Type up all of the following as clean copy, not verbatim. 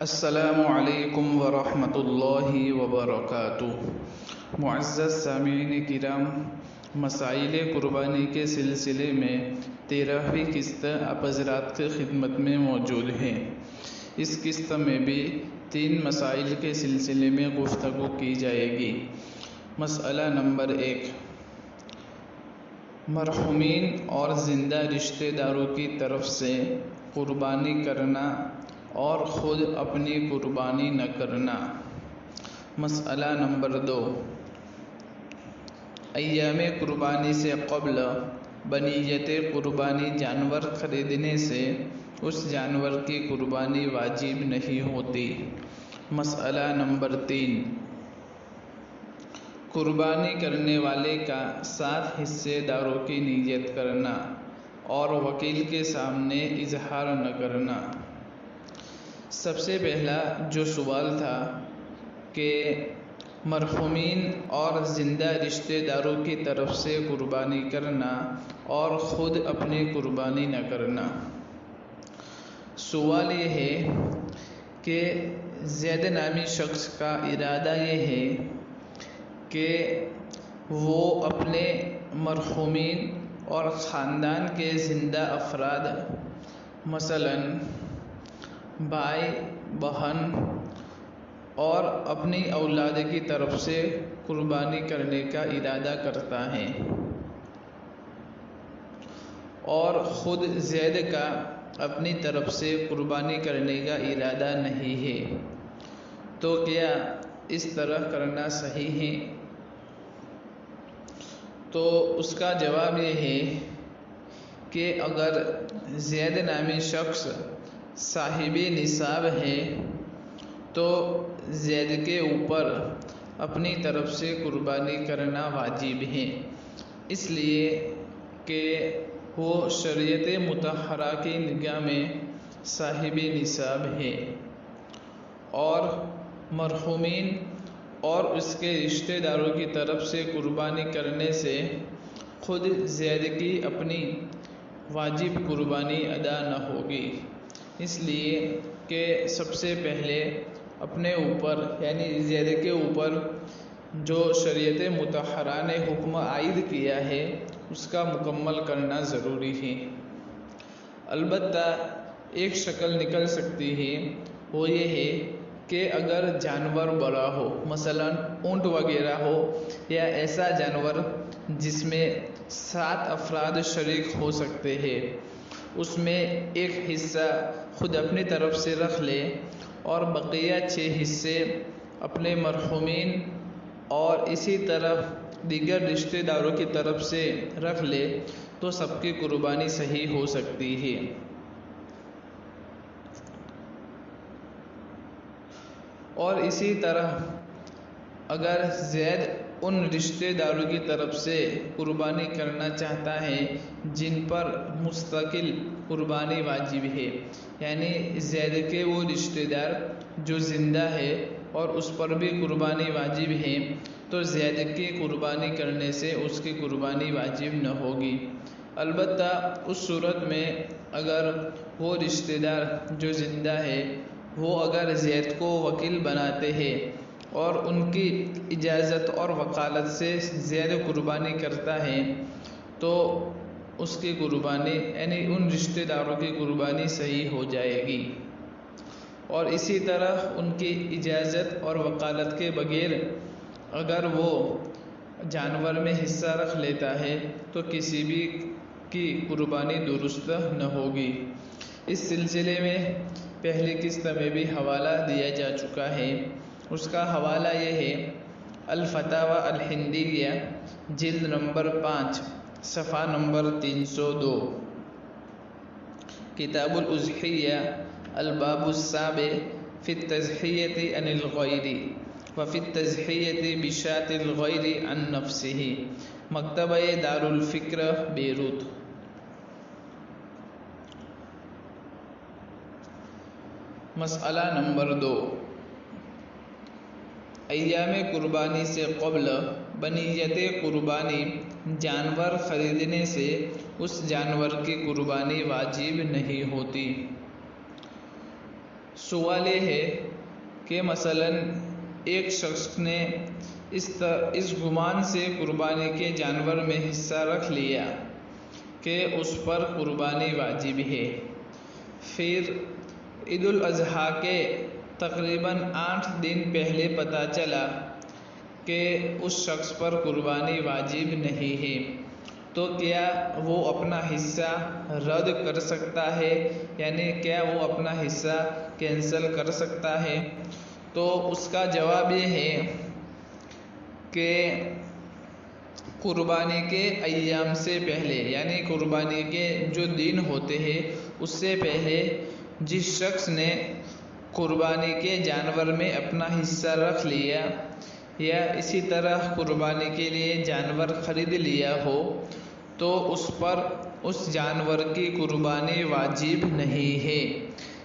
السلام علیکم ورحمۃ اللہ وبرکاتہ۔ معزز سامعین کرام، مسائل قربانی کے سلسلے میں 13ویں قسط آپ حضرات کی خدمت میں موجود ہے۔ اس قسط میں بھی 3 مسائل کے سلسلے میں گفتگو کی جائے گی۔ مسئلہ نمبر 1، مرحومین اور زندہ رشتہ داروں کی طرف سے قربانی کرنا اور خود اپنی قربانی نہ کرنا۔ مسئلہ نمبر 2، ایام قربانی سے قبل بنیت قربانی جانور خریدنے سے اس جانور کی قربانی واجب نہیں ہوتی۔ مسئلہ نمبر 3، قربانی کرنے والے کا 7 حصے داروں کی نیت کرنا اور وکیل کے سامنے اظہار نہ کرنا۔ سب سے پہلا جو سوال تھا کہ مرحومین اور زندہ رشتہ داروں کی طرف سے قربانی کرنا اور خود اپنی قربانی نہ کرنا۔ سوال یہ ہے کہ زید نامی شخص کا ارادہ یہ ہے کہ وہ اپنے مرحومین اور خاندان کے زندہ افراد مثلاً بھائی بہن اور اپنی اولاد کی طرف سے قربانی کرنے کا ارادہ کرتا ہے، اور خود زید کا اپنی طرف سے قربانی کرنے کا ارادہ نہیں ہے، تو کیا اس طرح کرنا صحیح ہے؟ تو اس کا جواب یہ ہے کہ اگر زید نامی شخص صاحب نصاب ہے تو زید کے اوپر اپنی طرف سے قربانی کرنا واجب ہے، اس لیے کہ وہ شریعت مطہرہ کی نگاہ میں صاحب نصاب ہے، اور مرحومین اور اس کے رشتہ داروں کی طرف سے قربانی کرنے سے خود زید کی اپنی واجب قربانی ادا نہ ہوگی، اس لیے کہ سب سے پہلے اپنے اوپر یعنی زید کے اوپر جو شریعت مطہرہ نے حکم عائد کیا ہے اس کا مکمل کرنا ضروری ہے۔ البتہ ایک شکل نکل سکتی ہے، وہ یہ ہے کہ اگر جانور بڑا ہو، مثلاً اونٹ وغیرہ ہو، یا ایسا جانور جس میں 7 افراد شریک ہو سکتے ہیں، اس میں ایک حصہ خود اپنی طرف سے رکھ لے اور بقیہ 6 حصے اپنے مرحومین اور اسی طرح دیگر رشتہ داروں کی طرف سے رکھ لے تو سب کی قربانی صحیح ہو سکتی ہے۔ اور اسی طرح اگر زید ان رشتہ داروں کی طرف سے قربانی کرنا چاہتا ہے جن پر مستقل قربانی واجب ہے، یعنی زید کے وہ رشتہ دار جو زندہ ہے اور اس پر بھی قربانی واجب ہے، تو زید کی قربانی کرنے سے اس کی قربانی واجب نہ ہوگی۔ البتہ اس صورت میں اگر وہ رشتہ دار جو زندہ ہے وہ اگر زید کو وکیل بناتے ہیں اور ان کی اجازت اور وکالت سے زید قربانی کرتا ہے تو اس کی قربانی یعنی ان رشتہ داروں کی قربانی صحیح ہو جائے گی، اور اسی طرح ان کی اجازت اور وکالت کے بغیر اگر وہ جانور میں حصہ رکھ لیتا ہے تو کسی بھی کی قربانی درست نہ ہوگی۔ اس سلسلے میں پہلی قسط میں بھی حوالہ دیا جا چکا ہے، اس کا حوالہ یہ ہے الفتاوی الہندیہ جلد نمبر 5 صفحہ نمبر 302، کتاب الاضحیہ الباب السابع فی التضحیۃ عن الغیر وفی التضحیۃ بشاۃ الغیر عن نفسہ، مکتبہ دار الفکر بیروت۔ مسئلہ نمبر 2، ایام قربانی سے قبل بنیت قربانی جانور خریدنے سے اس جانور کی قربانی واجب نہیں ہوتی۔ سوال یہ ہے کہ مثلاً ایک شخص نے اس گمان سے قربانی کے جانور میں حصہ رکھ لیا کہ اس پر قربانی واجب ہے، پھر عید الاضحیٰ کے تقریباً 8 دن پہلے پتہ چلا کہ اس شخص پر قربانی واجب نہیں ہے، تو کیا وہ اپنا حصہ رد کر سکتا ہے؟ یعنی کیا وہ اپنا حصہ کینسل کر سکتا ہے؟ تو اس کا جواب یہ ہے کہ قربانی کے ایام سے پہلے، یعنی قربانی کے جو دن ہوتے ہیں اس سے پہلے جس شخص نے قربانی کے جانور میں اپنا حصہ رکھ لیا یا اسی طرح قربانی کے لیے جانور خرید لیا ہو تو اس پر اس جانور کی قربانی واجب نہیں ہے،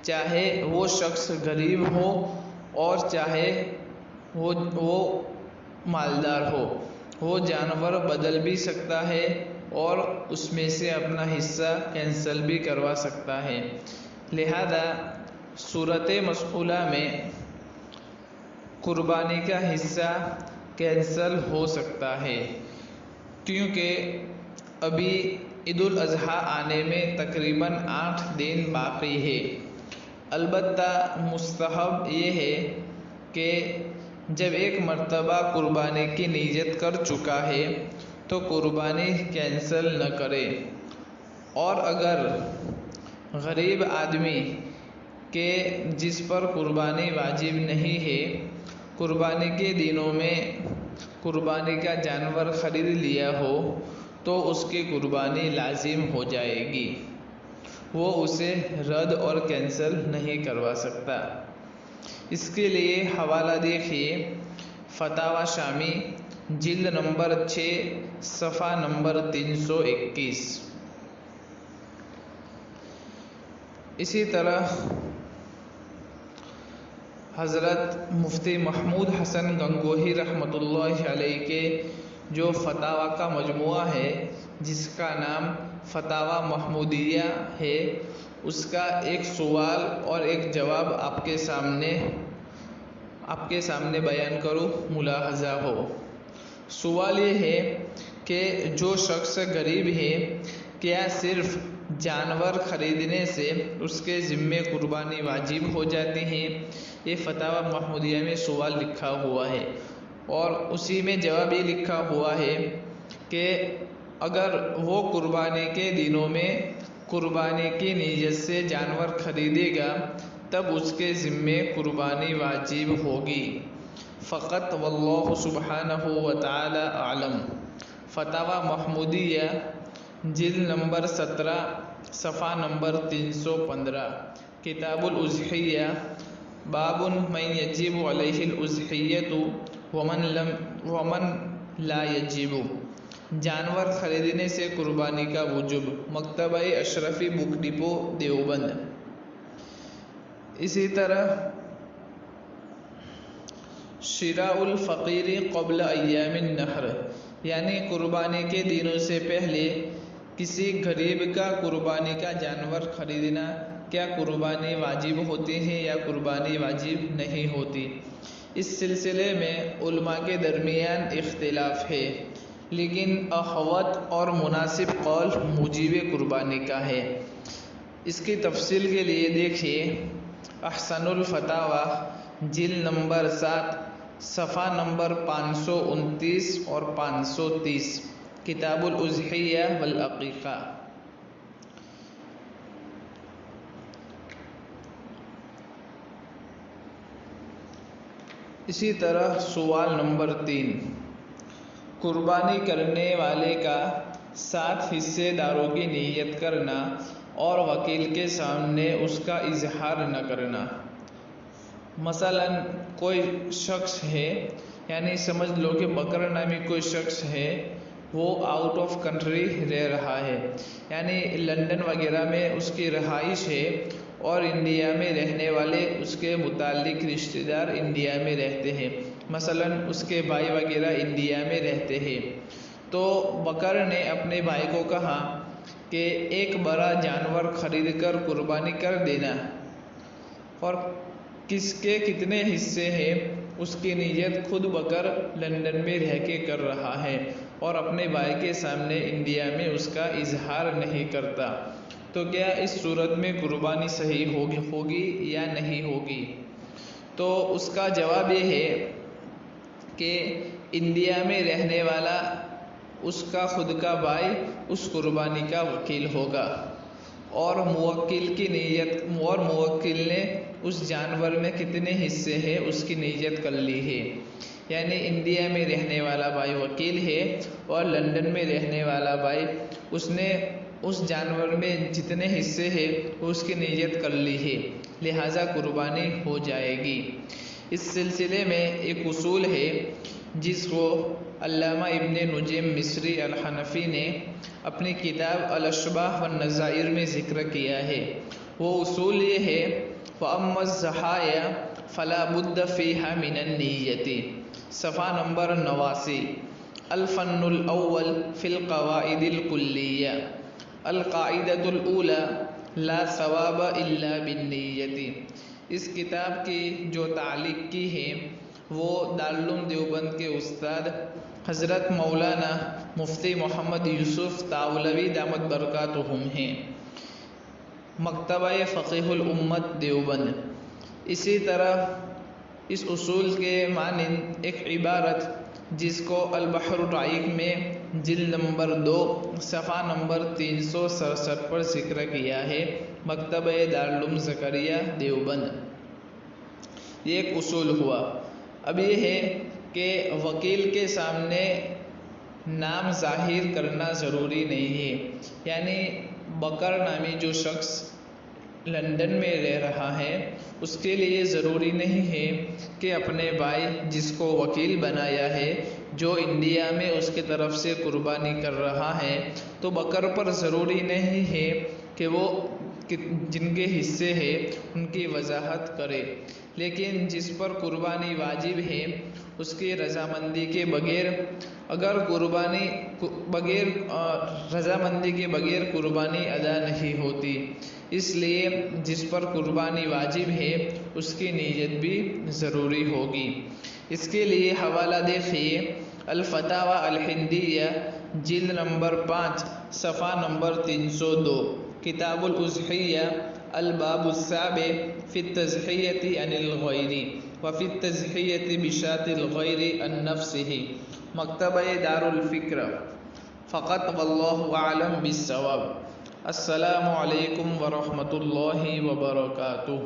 چاہے وہ شخص غریب ہو اور چاہے وہ مالدار ہو، وہ جانور بدل بھی سکتا ہے اور اس میں سے اپنا حصہ کینسل بھی کروا سکتا ہے۔ لہذا صورت مذکورہ میں قربانی کا حصہ کینسل ہو سکتا ہے، کیونکہ ابھی عید الاضحیٰ آنے میں تقریباً 8 دن باقی ہے۔ البتہ مستحب یہ ہے کہ جب ایک مرتبہ قربانی کی نیت کر چکا ہے تو قربانی کینسل نہ کرے، اور اگر غریب آدمی کے جس پر قربانی واجب نہیں ہے قربانی کے دنوں میں قربانی کا جانور خرید لیا ہو تو اس کی قربانی لازم ہو جائے گی، وہ اسے رد اور کینسل نہیں کروا سکتا۔ اس کے لیے حوالہ دیکھیے فتاوی شامی جلد نمبر 6 صفحہ نمبر 321۔ اسی طرح حضرت مفتی محمود حسن گنگوہی رحمۃ اللہ علیہ کے جو فتاوی کا مجموعہ ہے جس کا نام فتاوی محمودیہ ہے، اس کا ایک سوال اور ایک جواب آپ کے سامنے بیان کروں، ملاحظہ ہو۔ سوال یہ ہے کہ جو شخص غریب ہے کیا صرف جانور خریدنے سے اس کے ذمے قربانی واجب ہو جاتی ہے؟ یہ فتاوی محمودیہ میں سوال لکھا ہوا ہے، اور اسی میں جواب یہ لکھا ہوا ہے کہ اگر وہ قربانی کے دنوں میں قربانی کی نیت سے جانور خریدے گا تب اس کے ذمے قربانی واجب ہوگی فقط، واللہ سبحانہ وتعالی اعلم۔ فتاوی محمودیہ جلد نمبر 17 صفحہ نمبر 315، کتاب الاضحیہ، باب من یجب علیہ الاضحیۃ ومن لا یجب، جانور خریدنے سے قربانی کا وجوب، مکتبہ اشرفی بک ڈپو دیوبند۔ اسی طرح شراء الفقیر قبل ایام النحر، یعنی قربانی کے دنوں سے پہلے کسی غریب کا قربانی کا جانور خریدنا، کیا قربانی واجب ہوتی ہے یا قربانی واجب نہیں ہوتی؟ اس سلسلے میں علماء کے درمیان اختلاف ہے، لیکن احوط اور مناسب قول موجب قربانی کا ہے۔ اس کی تفصیل کے لیے دیکھیے احسن الفتاوی جلد نمبر 7 صفحہ نمبر 529 اور 530، کتاب الاضحیہ والعقیقہ۔ اسی طرح سوال نمبر 3، قربانی کرنے والے کا 7 حصے داروں کی نیت کرنا اور وکیل کے سامنے اس کا اظہار نہ کرنا۔ مثلاً کوئی شخص ہے، یعنی سمجھ لو کہ بکر نامی کوئی شخص ہے، وہ آؤٹ آف کنٹری رہ رہا ہے، یعنی لندن وغیرہ میں اس کی رہائش ہے اور انڈیا میں رہنے والے اس کے متعلق رشتہ دار انڈیا میں رہتے ہیں، مثلاً اس کے بھائی وغیرہ انڈیا میں رہتے ہیں۔ تو بکر نے اپنے بھائی کو کہا کہ ایک بڑا جانور خرید کر قربانی کر دینا، اور کس کے کتنے حصے ہیں اس کی نیت خود بکر لندن میں رہ کے کر رہا ہے اور اپنے بھائی کے سامنے انڈیا میں اس کا اظہار نہیں کرتا، تو کیا اس صورت میں قربانی صحیح ہوگی یا نہیں ہوگی؟ تو اس کا جواب یہ ہے کہ انڈیا میں رہنے والا اس کا خود کا بھائی اس قربانی کا وکیل ہوگا، اور موکل نے اس جانور میں کتنے حصے ہیں اس کی نیت کر لی ہے، یعنی انڈیا میں رہنے والا بھائی وکیل ہے اور لندن میں رہنے والا بھائی اس نے اس جانور میں جتنے حصے ہیں اس کی نیت کر لی ہے، لہٰذا قربانی ہو جائے گی۔ اس سلسلے میں ایک اصول ہے جس کو علامہ ابن نجیم مصری الحنفی نے اپنی کتاب الاشباح والنظائر میں ذکر کیا ہے۔ وہ اصول یہ ہے وَأَمَّا الضَّحَايَا فَلَا بُدَّ فِيهَا مِنَ النِّيَّةِ، صفحہ نمبر 89۔ الفن الاول فی القواعد الکلیہ، القاعدۃ الاولی لا ثواب الا بالنیۃ۔ اس کتاب کی جو تعلیق کی ہے وہ دارالعلوم دیوبند کے استاد حضرت مولانا مفتی محمد یوسف تاولوی دامت برکاتہم ہیں، مکتبہ فقیہ الامت دیوبند۔ اسی طرح اس اصول کے مانند ایک عبارت جس کو البحر الرعیق میں جلد نمبر 2 صفحہ نمبر 367 پر ذکر کیا ہے، مکتبہ دارالعلوم زکریا دیوبند۔ یہ ایک اصول ہوا۔ اب یہ ہے کہ وکیل کے سامنے نام ظاہر کرنا ضروری نہیں ہے، یعنی بکر نامی جو شخص لندن میں رہ رہا ہے اس کے لیے ضروری نہیں ہے کہ اپنے بھائی جس کو وکیل بنایا ہے جو انڈیا میں اس کی طرف سے قربانی کر رہا ہے، تو بکر پر ضروری نہیں ہے کہ وہ جن کے حصے ہیں ان کی وضاحت کرے، لیکن جس پر قربانی واجب ہے اس کی رضامندی کے بغیر رضامندی کے بغیر قربانی ادا نہیں ہوتی، اس لیے جس پر قربانی واجب ہے اس کی نیت بھی ضروری ہوگی۔ اس کے لیے حوالہ دیکھیے الفتاوی الہندیہ جلد نمبر 5 صفحہ نمبر 302، کتاب الاضحیہ الباب السابع فی التضحیۃ عن الغیر وفی التضحیۃ بشاۃ الغیر عن نفسہ، مکتبہ دار الفکر۔ فقط واللہ اعلم بالصواب۔ السلام علیکم ورحمۃ اللہ وبرکاتہ۔